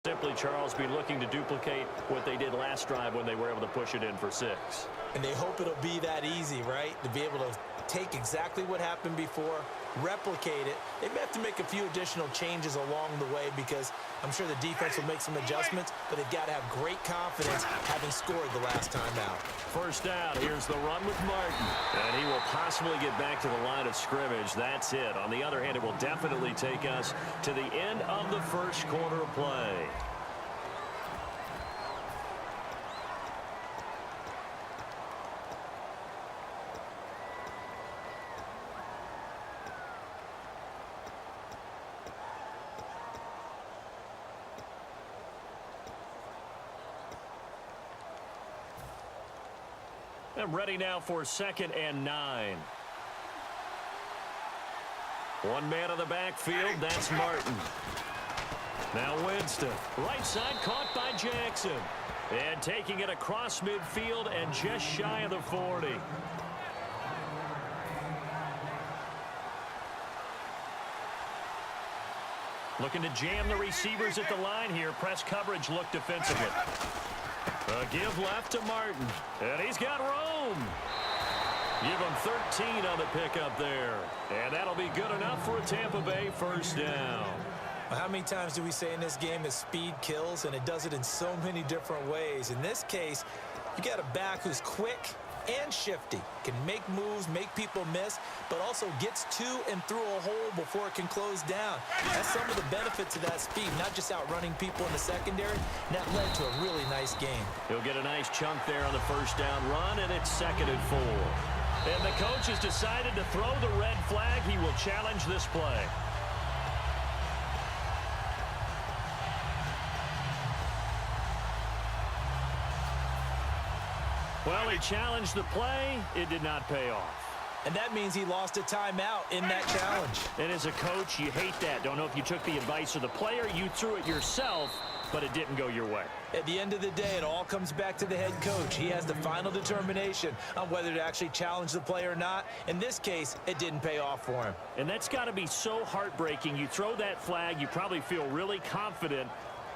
Simply, Charles, be looking to duplicate what they did last drive when they were able to push it in for 6. And they hope it'll be that easy, right? To be able to take exactly what happened before, replicate it. They may have to make a few additional changes along the way because I'm sure the defense will make some adjustments, but they've got to have great confidence having scored the last time out. First down, here's the run with Martin. And he will possibly get back to the line of scrimmage. That's it. On the other hand, it will definitely take us to the end of the first quarter of play. I'm ready now for 2nd and 9. One man on the backfield, that's Martin. Now Winston, right side caught by Jackson. And taking it across midfield and just shy of the 40. Looking to jam the receivers at the line here. Press coverage look defensively. A give left to Martin. And he's got room. Give him 13 on the pickup there. And that'll be good enough for a Tampa Bay first down. How many times do we say in this game that speed kills, and it does it in so many different ways? In this case, you got a back who's quick and shifty, can make moves, make people miss, but also gets to and through a hole before it can close down. That's some of the benefits of that speed, not just outrunning people in the secondary. And that led to a really nice game. He'll get a nice chunk there on the first down run, and it's 2nd and 4. And the coach has decided to throw the red flag. He will challenge this play. Well, he challenged the play. It did not pay off. And that means he lost a timeout in that challenge. And as a coach, you hate that. Don't know if you took the advice of the player. You threw it yourself, but it didn't go your way. At the end of the day, it all comes back to the head coach. He has the final determination on whether to actually challenge the play or not. In this case, it didn't pay off for him. And that's got to be so heartbreaking. You throw that flag, you probably feel really confident,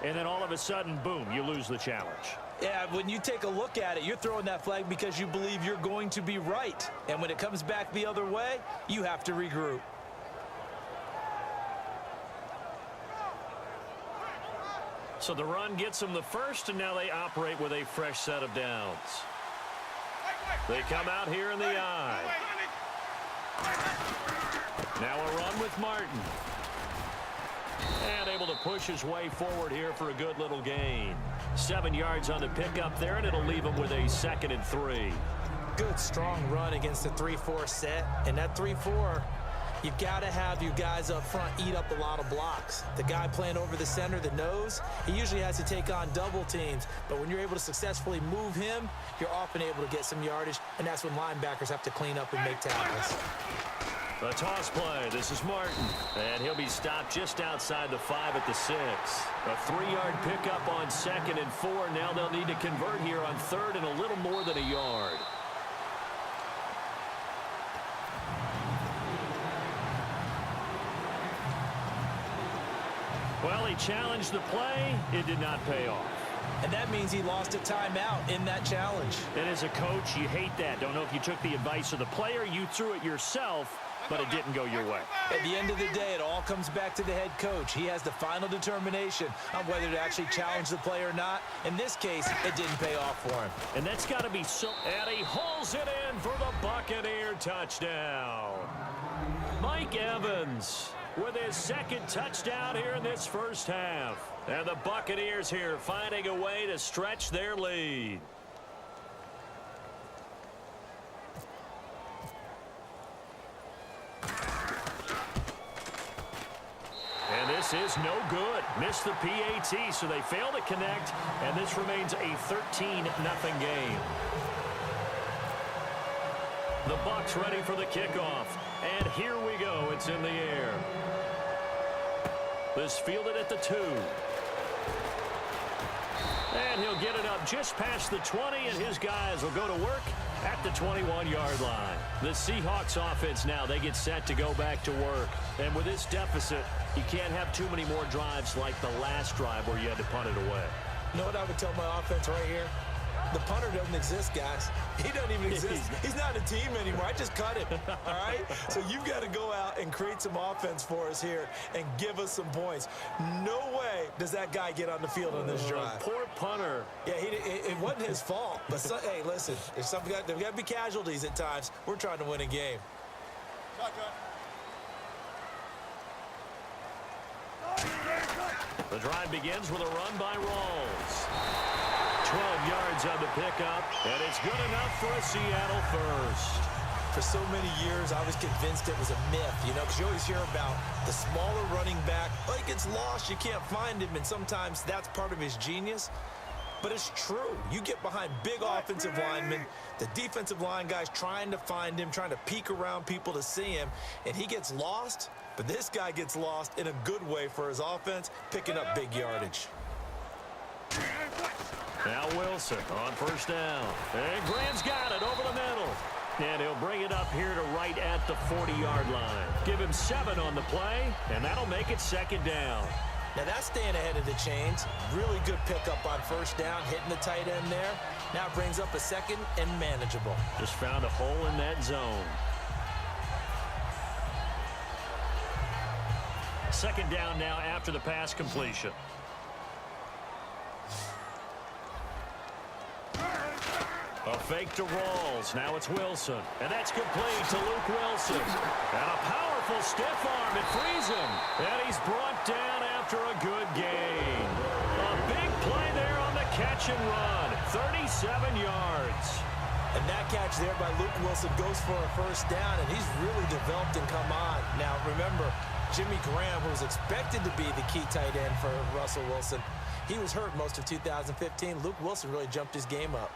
and then all of a sudden, boom, you lose the challenge. Yeah, when you take a look at it, you're throwing that flag because you believe you're going to be right. And when it comes back the other way, you have to regroup. So the run gets them the first, and now they operate with a fresh set of downs. They come out here in the I. Now a run with Martin. And able to push his way forward here for a good little gain. 7 yards on the pickup there, and it'll leave him with a 2nd and 3. Good, strong run against the 3-4 set. And that 3-4, you've got to have your guys up front eat up a lot of blocks. The guy playing over the center, the nose, he usually has to take on double teams. But when you're able to successfully move him, you're often able to get some yardage, and that's when linebackers have to clean up and make tackles. A toss play. This is Martin. And he'll be stopped just outside the 5 at the 6. A 3-yard pickup on 2nd and 4. Now they'll need to convert here on 3rd and a little more than a yard. Well, he challenged the play. It did not pay off. And that means he lost a timeout in that challenge. And as a coach, you hate that. Don't know if you took the advice of the player. You threw it yourself, but it didn't go your way. At the end of the day, it all comes back to the head coach. He has the final determination on whether to actually challenge the play or not. In this case, it didn't pay off for him. And that's got to be so... And he hauls it in for the Buccaneer touchdown. Mike Evans with his 2nd touchdown here in this first half. And the Buccaneers here finding a way to stretch their lead. And this is no good. Missed the PAT, so they fail to connect, and this remains a 13-0 game. The Bucs ready for the kickoff, and here we go. It's in the air. This fielded at the 2. And he'll get it up just past the 20, and his guys will go to work at the 21-yard line. The Seahawks offense now, they get set to go back to work. And with this deficit, You can't have too many more drives like the last drive where you had to punt it away. You know what I would tell my offense right here? The punter doesn't exist, guys. He doesn't even exist. He's not a team anymore. I just cut him, all right? So you've got to go out and create some offense for us here and give us some points. No way does that guy get on the field on this drive. Poor punter. Yeah, it wasn't his fault. But, hey, listen, there's got to be casualties at times. We're trying to win a game. The drive begins with a run by Rawls. 12 yards on the pickup, and it's good enough for a Seattle first. For so many years, I was convinced it was a myth, you know, because you always hear about the smaller running back. Oh, he gets lost, you can't find him, and sometimes that's part of his genius. But it's true. You get behind big offensive linemen, the defensive line guys trying to find him, trying to peek around people to see him, and he gets lost. But this guy gets lost in a good way for his offense, picking up big yardage. Now Wilson on first down. And Graham's got it over the middle. And he'll bring it up here to right at the 40-yard line. Give him 7 on the play, and that'll make it second down. Now that's staying ahead of the chains. Really good pickup on first down, hitting the tight end there. Now it brings up a second and manageable. Just found a hole in that zone. Second down now after the pass completion. A fake to Rawls. Now it's Wilson. And that's complete to Luke Wilson. And a powerful stiff arm. It frees him. And he's brought down after a good gain. A big play there on the catch and run. 37 yards. And that catch there by Luke Wilson goes for a first down, and he's really developed and come on. Now, remember, Jimmy Graham, who was expected to be the key tight end for Russell Wilson, he was hurt most of 2015. Luke Wilson really jumped his game up.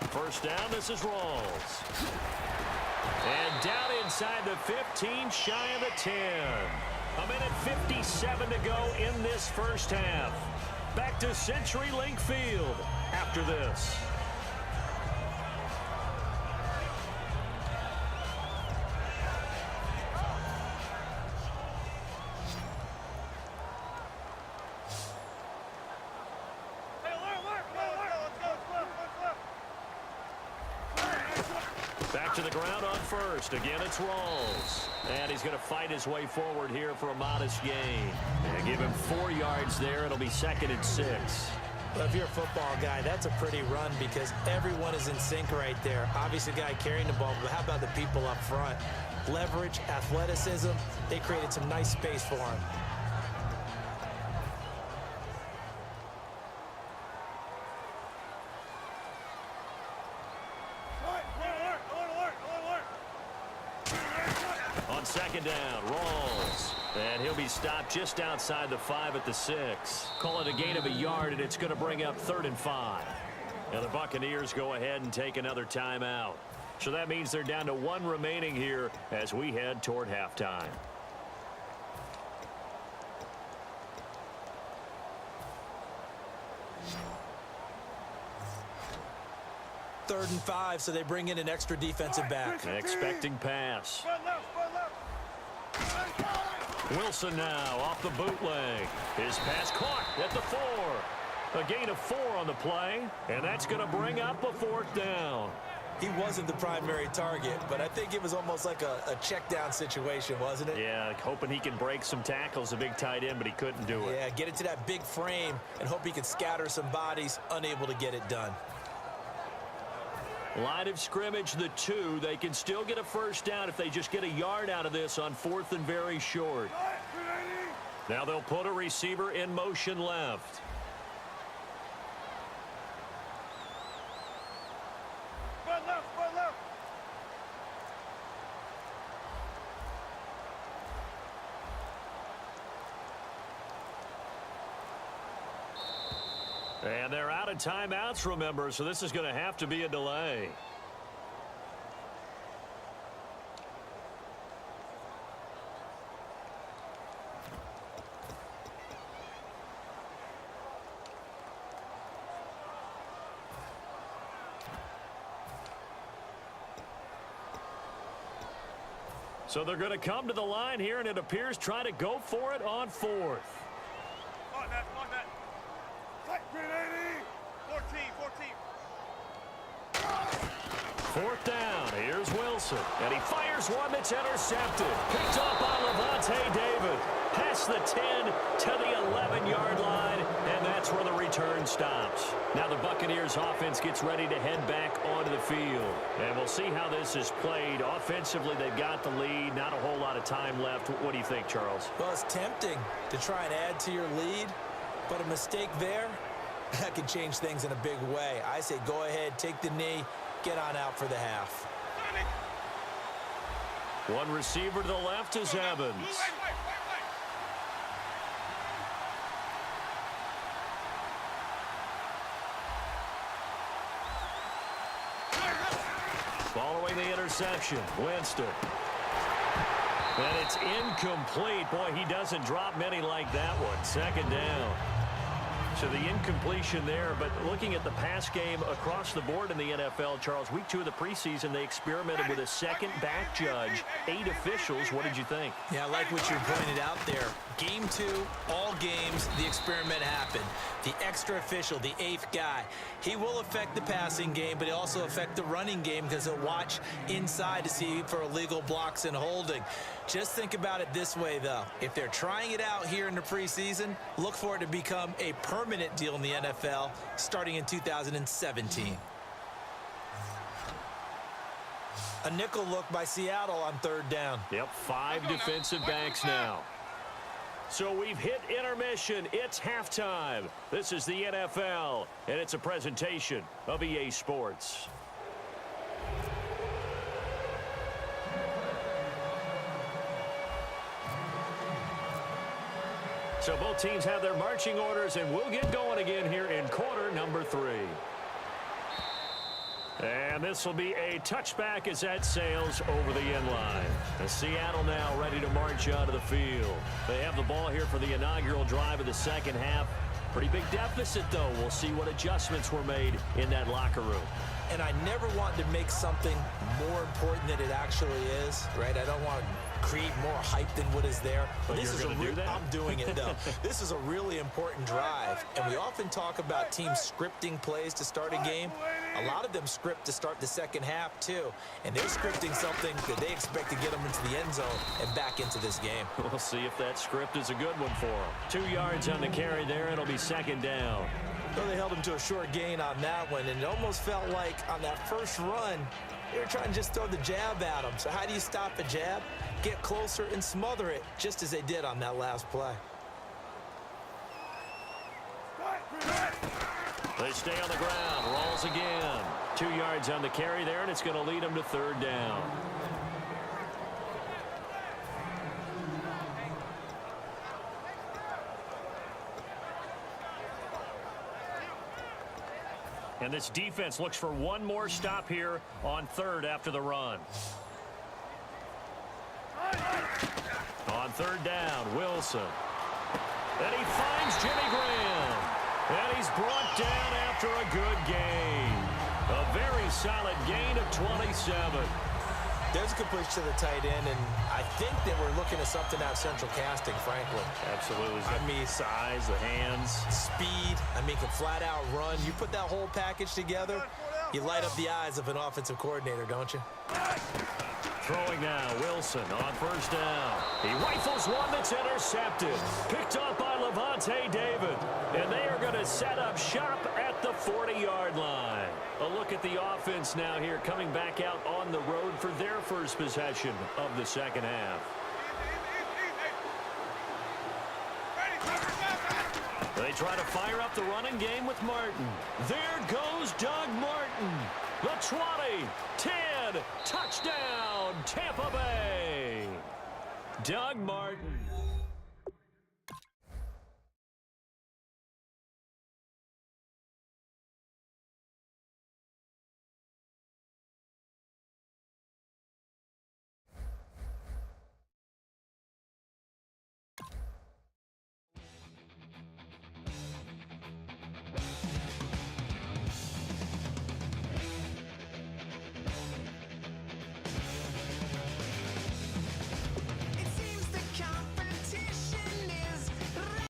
First down, this is Rawls. And down inside the 15, shy of the 10. A minute 57 to go in this first half. Back to CenturyLink Field after this. Back to the ground on first. Again, it's Rawls. And he's going to fight his way forward here for a modest gain. And give him 4 yards there. It'll be second and 6. Well, if you're a football guy, that's a pretty run because everyone is in sync right there. Obviously, the guy carrying the ball, but how about the people up front? Leverage, athleticism, they created some nice space for him. On second down, Rawls. And he'll be stopped just outside the 5 at the 6. Call it a gain of a yard, and it's going to bring up 3rd and 5. Now the Buccaneers go ahead and take another timeout. So that means they're down to 1 remaining here as we head toward halftime. Third and 5, so they bring in an extra defensive back. An expecting pass. Wilson now off the bootleg. His pass caught at the 4. A gain of 4 on the play, and that's going to bring up a 4th down. He wasn't the primary target, but I think it was almost like a check down situation, wasn't it? Yeah, hoping he can break some tackles, a big tight end, but he couldn't do it. Yeah, get into that big frame and hope he can scatter some bodies, unable to get it done. Line of scrimmage, the 2. They can still get a first down if they just get a yard out of this on 4th and very short. Now they'll put a receiver in motion left. And they're out of timeouts, remember, so this is going to have to be a delay. So they're going to come to the line here, and it appears trying to go for it on fourth. On that. 14. Fourth down. Here's Wilson. And he fires one that's intercepted. Picked up by Levante David. Past the 10 to the 11-yard line, and that's where the return stops. Now the Buccaneers offense gets ready to head back onto the field. And we'll see how this is played. Offensively, they've got the lead. Not a whole lot of time left. What do you think, Charles? Well, it's tempting to try and add to your lead, but a mistake there, that can change things in a big way. I say go ahead, take the knee, get on out for the half. One receiver to the left is Evans. Following the interception, Winston. And it's incomplete. Boy, he doesn't drop many like that one. Second down. So the incompletion there, but looking at the pass game across the board in the NFL, Charles, week 2 of the preseason, they experimented with a second back judge, 8 officials. What did you think? Yeah, I like what you pointed out there. Game 2, all games, the experiment happened. The extra official, the 8th guy, he will affect the passing game, but he'll also affect the running game because he'll watch inside to see for illegal blocks and holding. Just think about it this way, though. If they're trying it out here in the preseason, look for it to become a permanent deal in the NFL starting in 2017. A nickel look by Seattle on third down. Yep, 5 defensive backs now. So we've hit intermission. It's halftime. This is the NFL, and it's a presentation of EA Sports. So both teams have their marching orders, and we'll get going again here in quarter number 3. And this will be a touchback as that sails over the end line. And Seattle now ready to march out of the field. They have the ball here for the inaugural drive of the second half. Pretty big deficit, though. We'll see what adjustments were made in that locker room. And I never want to make something more important than it actually is, right? I don't want to create more hype than what is there. But this is do that? I'm doing it, though. This is a really important drive, and we often talk about teams scripting plays to start a game. A lot of them script to start the second half, too, and they're scripting something that they expect to get them into the end zone and back into this game. We'll see if that script is a good one for them. 2 yards on the carry there. It'll be second down. So they held him to a short gain on that one, and it almost felt like on that first run, they were trying to just throw the jab at him. So how do you stop a jab? Get closer and smother it, just as they did on that last play. They stay on the ground. Rolls again. 2 yards on the carry there, and it's going to lead them to third down. And this defense looks for one more stop here on third after the run. On third down, Wilson. And he finds Jimmy Graham. And he's brought down after a good gain. A very solid gain of 27. There's a good push to the tight end, and I think that we're looking at something out of central casting, frankly. Absolutely. I mean, size, the hands. Speed. I mean, can flat out run. You put that whole package together, you light up the eyes of an offensive coordinator, don't you? Throwing now, Wilson on first down. He rifles one that's intercepted. Picked up by Levante David. And they are going to set up shop at the 40-yard line. A look at the offense now here, coming back out on the road for their first possession of the second half. They try to fire up the running game with Martin. There goes Doug Martin. The 20, 10, touchdown, Tampa Bay. Doug Martin